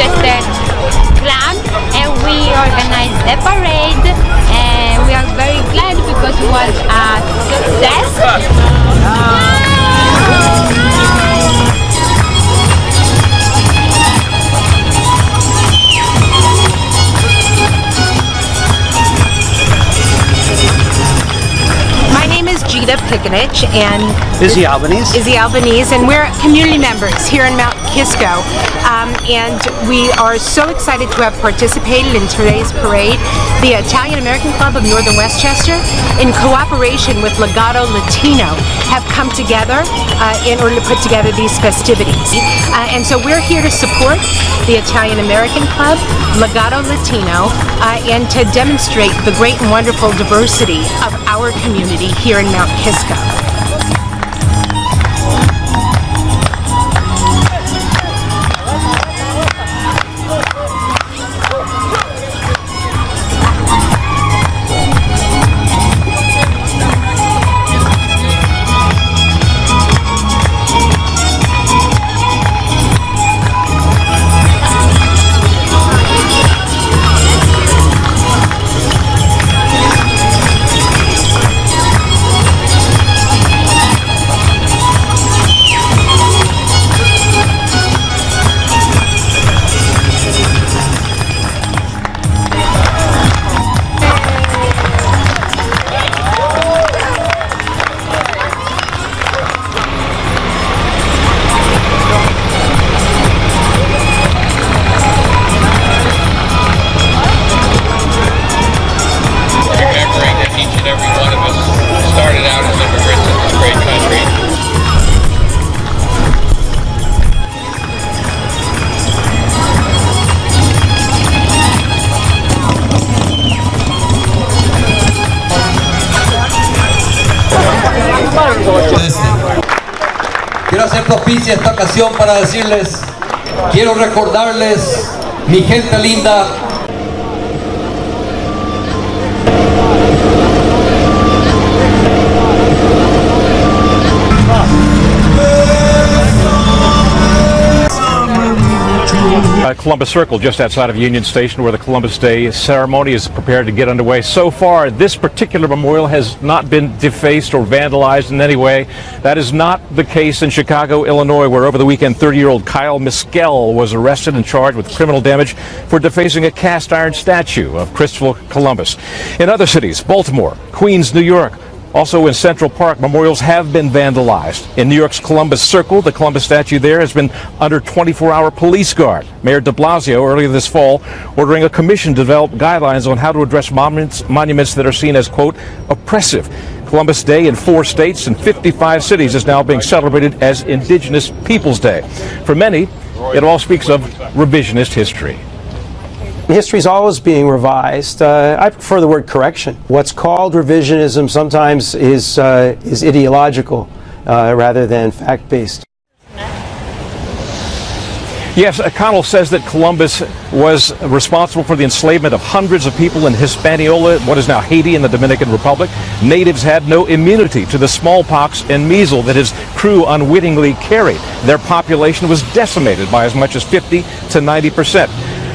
Westchester club, and we organized a parade, and we are very glad because it was a success. And 𝐍ews 𝐂olumbus, and we're community members here in Mount Kisco, and we are so excited to have participated in today's parade. The Italian American Club of Northern Westchester, in cooperation with Legado Latino, have come together in order to put together these festivities. And so we're here to support the Italian American Club, Legado Latino, and to demonstrate the great and wonderful diversity of our community here in Mount Kisco. Quiero hacer propicia esta ocasión para decirles, quiero recordarles, mi gente linda, Columbus Circle, just outside of Union Station, where the Columbus Day ceremony is prepared to get underway. So far, this particular memorial has not been defaced or vandalized in any way. That is not the case in Chicago, Illinois, where over the weekend 30-year-old Kyle Miskell was arrested and charged with criminal damage for defacing a cast iron statue of Christopher Columbus. In other cities, Baltimore, Queens, New York, also in Central Park, memorials have been vandalized. In New York's Columbus Circle, the Columbus statue there has been under 24-hour police guard. Mayor de Blasio earlier this fall ordering a commission to develop guidelines on how to address monuments that are seen as, quote, oppressive. Columbus Day in 4 states and 55 cities is now being celebrated as Indigenous Peoples Day. For many, it all speaks of revisionist history. History is always being revised. I prefer the word correction. What's called revisionism sometimes is ideological rather than fact-based. Yes, Connell says that Columbus was responsible for the enslavement of hundreds of people in Hispaniola, what is now Haiti and the Dominican Republic. Natives had no immunity to the smallpox and measles that his crew unwittingly carried. Their population was decimated by as much as 50 to 90%.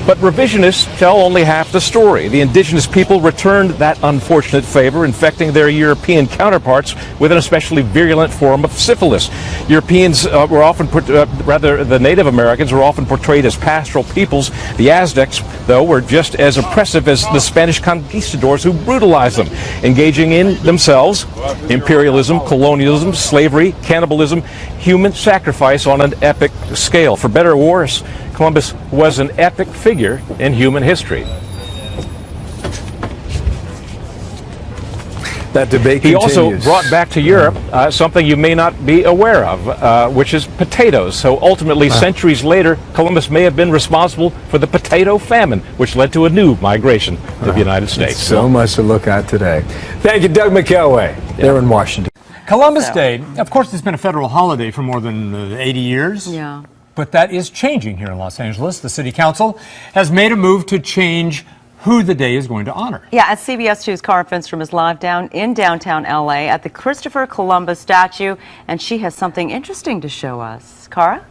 But revisionists tell only half the story. The indigenous people returned that unfortunate favor, infecting their European counterparts with an especially virulent form of syphilis. Europeans were often the Native Americans were often portrayed as pastoral peoples. The Aztecs, though, were just as oppressive as the Spanish conquistadors who brutalized them, engaging in themselves imperialism, colonialism, slavery, cannibalism, human sacrifice on an epic scale. For better or worse, Columbus was an epic figure in human history. That debate He continues. also brought back to Europe something you may not be aware of, which is potatoes. So ultimately, centuries later, Columbus may have been responsible for the potato famine, which led to a new migration to the United States. So much to look at today. Thank you, Doug McElway, there in Washington. Columbus Day, of course, it's been a federal holiday for more than 80 years. Yeah. But that is changing here in Los Angeles. The city council has made a move to change who the day is going to honor. Yeah, as CBS 2's Cara Finstrom is live in downtown LA at the Christopher Columbus statue, and she has something interesting to show us. Cara?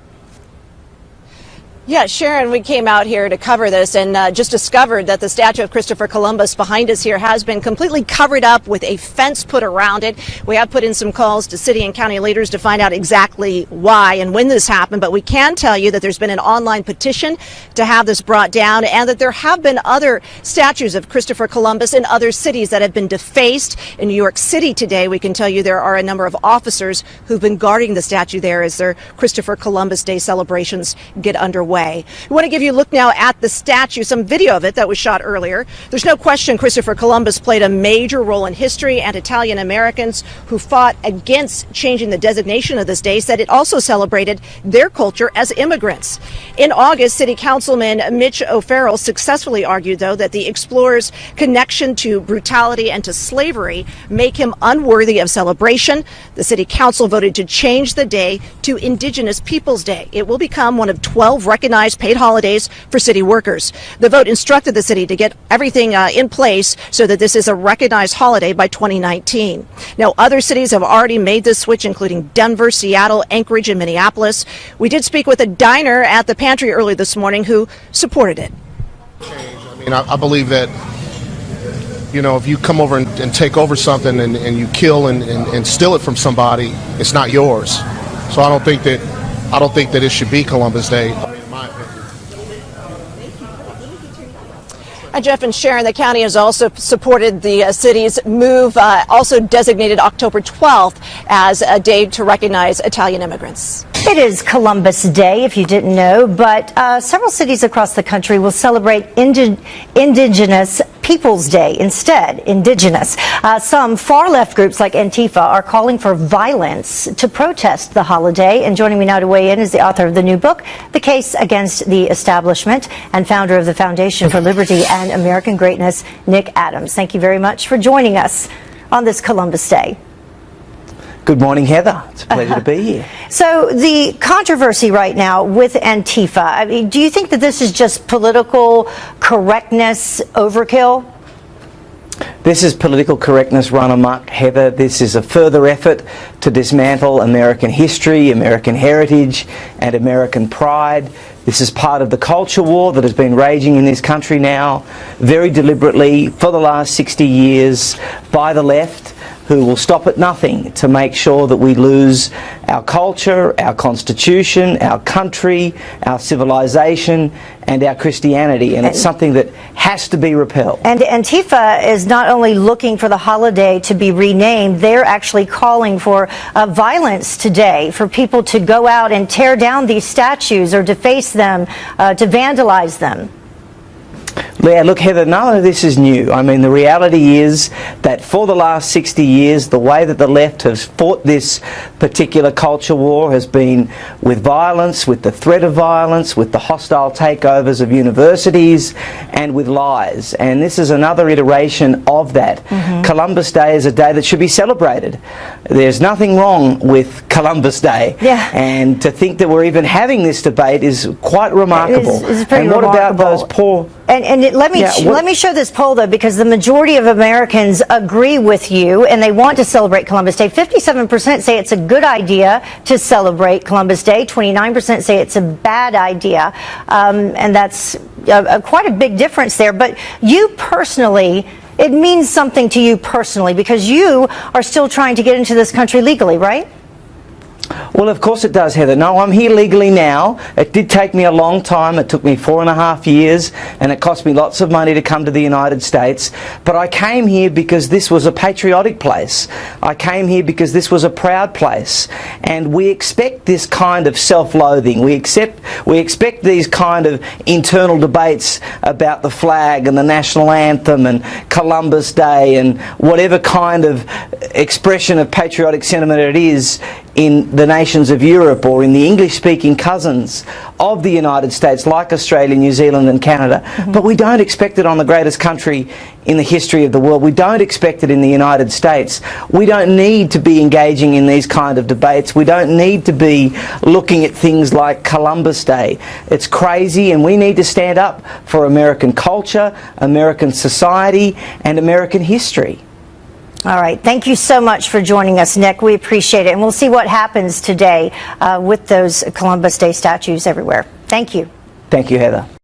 Yeah, Sharon, we came out here to cover this and just discovered that the statue of Christopher Columbus behind us here has been completely covered up with a fence put around it. We have put in some calls to city and county leaders to find out exactly why and when this happened, but we can tell you that there's been an online petition to have this brought down and that there have been other statues of Christopher Columbus in other cities that have been defaced. In New York City today, we can tell you there are a number of officers who've been guarding the statue there as their Christopher Columbus Day celebrations get underway. We want to give you a look now at the statue, some video of it that was shot earlier. There's no question Christopher Columbus played a major role in history, and Italian Americans who fought against changing the designation of this day said it also celebrated their culture as immigrants. In August, City Councilman Mitch O'Farrell successfully argued, though, that the explorer's connection to brutality and to slavery make him unworthy of celebration. The City Council voted to change the day to Indigenous Peoples Day. It will become one of 12 recognized paid holidays for city workers. The vote instructed the city to get everything in place so that this is a recognized holiday by 2019. Now, other cities have already made this switch, including Denver, Seattle, Anchorage, and Minneapolis. We did speak with a diner at the pantry early this morning who supported it. I mean, I believe that, you know, if you come over and take over something and you kill and steal it from somebody, it's not yours. So I don't think that it should be Columbus Day. Jeff and Sharon, the county has also supported the city's move, also designated October 12th as a day to recognize Italian immigrants. It is Columbus Day, if you didn't know, but several cities across the country will celebrate Indigenous Peoples Day instead, Indigenous. Some far-left groups like Antifa are calling for violence to protest the holiday. And joining me now to weigh in is the author of the new book, The Case Against the Establishment, and founder of the Foundation for Liberty and American Greatness, Nick Adams. Thank you very much for joining us on this Columbus Day. Good morning, Heather. It's a pleasure to be here. So the controversy right now with Antifa, I mean, do you think that this is just political correctness overkill? This is political correctness run amok, Heather. This is a further effort to dismantle American history, American heritage, and American pride. This is part of the culture war that has been raging in this country now very deliberately for the last 60 years by the left, who will stop at nothing to make sure that we lose our culture, our constitution, our country, our civilization, and our Christianity. And it's something that has to be repelled. And Antifa is not only looking for the holiday to be renamed, they're actually calling for violence today, for people to go out and tear down these statues or deface them, to vandalize them. Yeah, look, Heather, none of this is new. I mean, the reality is that for the last 60 years, the way that the left has fought this particular culture war has been with violence, with the threat of violence, with the hostile takeovers of universities, and with lies. And this is another iteration of that. Columbus Day is a day that should be celebrated. There's nothing wrong with Columbus Day. Yeah. And to think that we're even having this debate is quite remarkable. It's pretty and what remarkable. about those poor... Let me show this poll, though, because the majority of Americans agree with you and they want to celebrate Columbus Day. 57% say it's a good idea to celebrate Columbus Day. 29% say it's a bad idea. And that's quite a big difference there. But you personally, it means something to you personally because you are still trying to get into this country legally, right? Well, of course it does, Heather. No, I'm here legally now. It did take me a long time. It took me 4.5 years, and it cost me lots of money to come to the United States. But I came here because this was a patriotic place. I came here because this was a proud place. And we expect this kind of self-loathing. We expect these kind of internal debates about the flag and the national anthem and Columbus Day and whatever kind of expression of patriotic sentiment it is in the nations of Europe or in the English-speaking cousins of the United States like Australia, New Zealand and Canada. But we don't expect it on the greatest country in the history of the world. We don't expect it in the United States. We don't need to be engaging in these kind of debates. We don't need to be looking at things like Columbus Day. It's crazy, and we need to stand up for American culture, American society and American history. All right. Thank you so much for joining us, Nick. We appreciate it. And we'll see what happens today with those Columbus Day statues everywhere. Thank you. Thank you, Heather.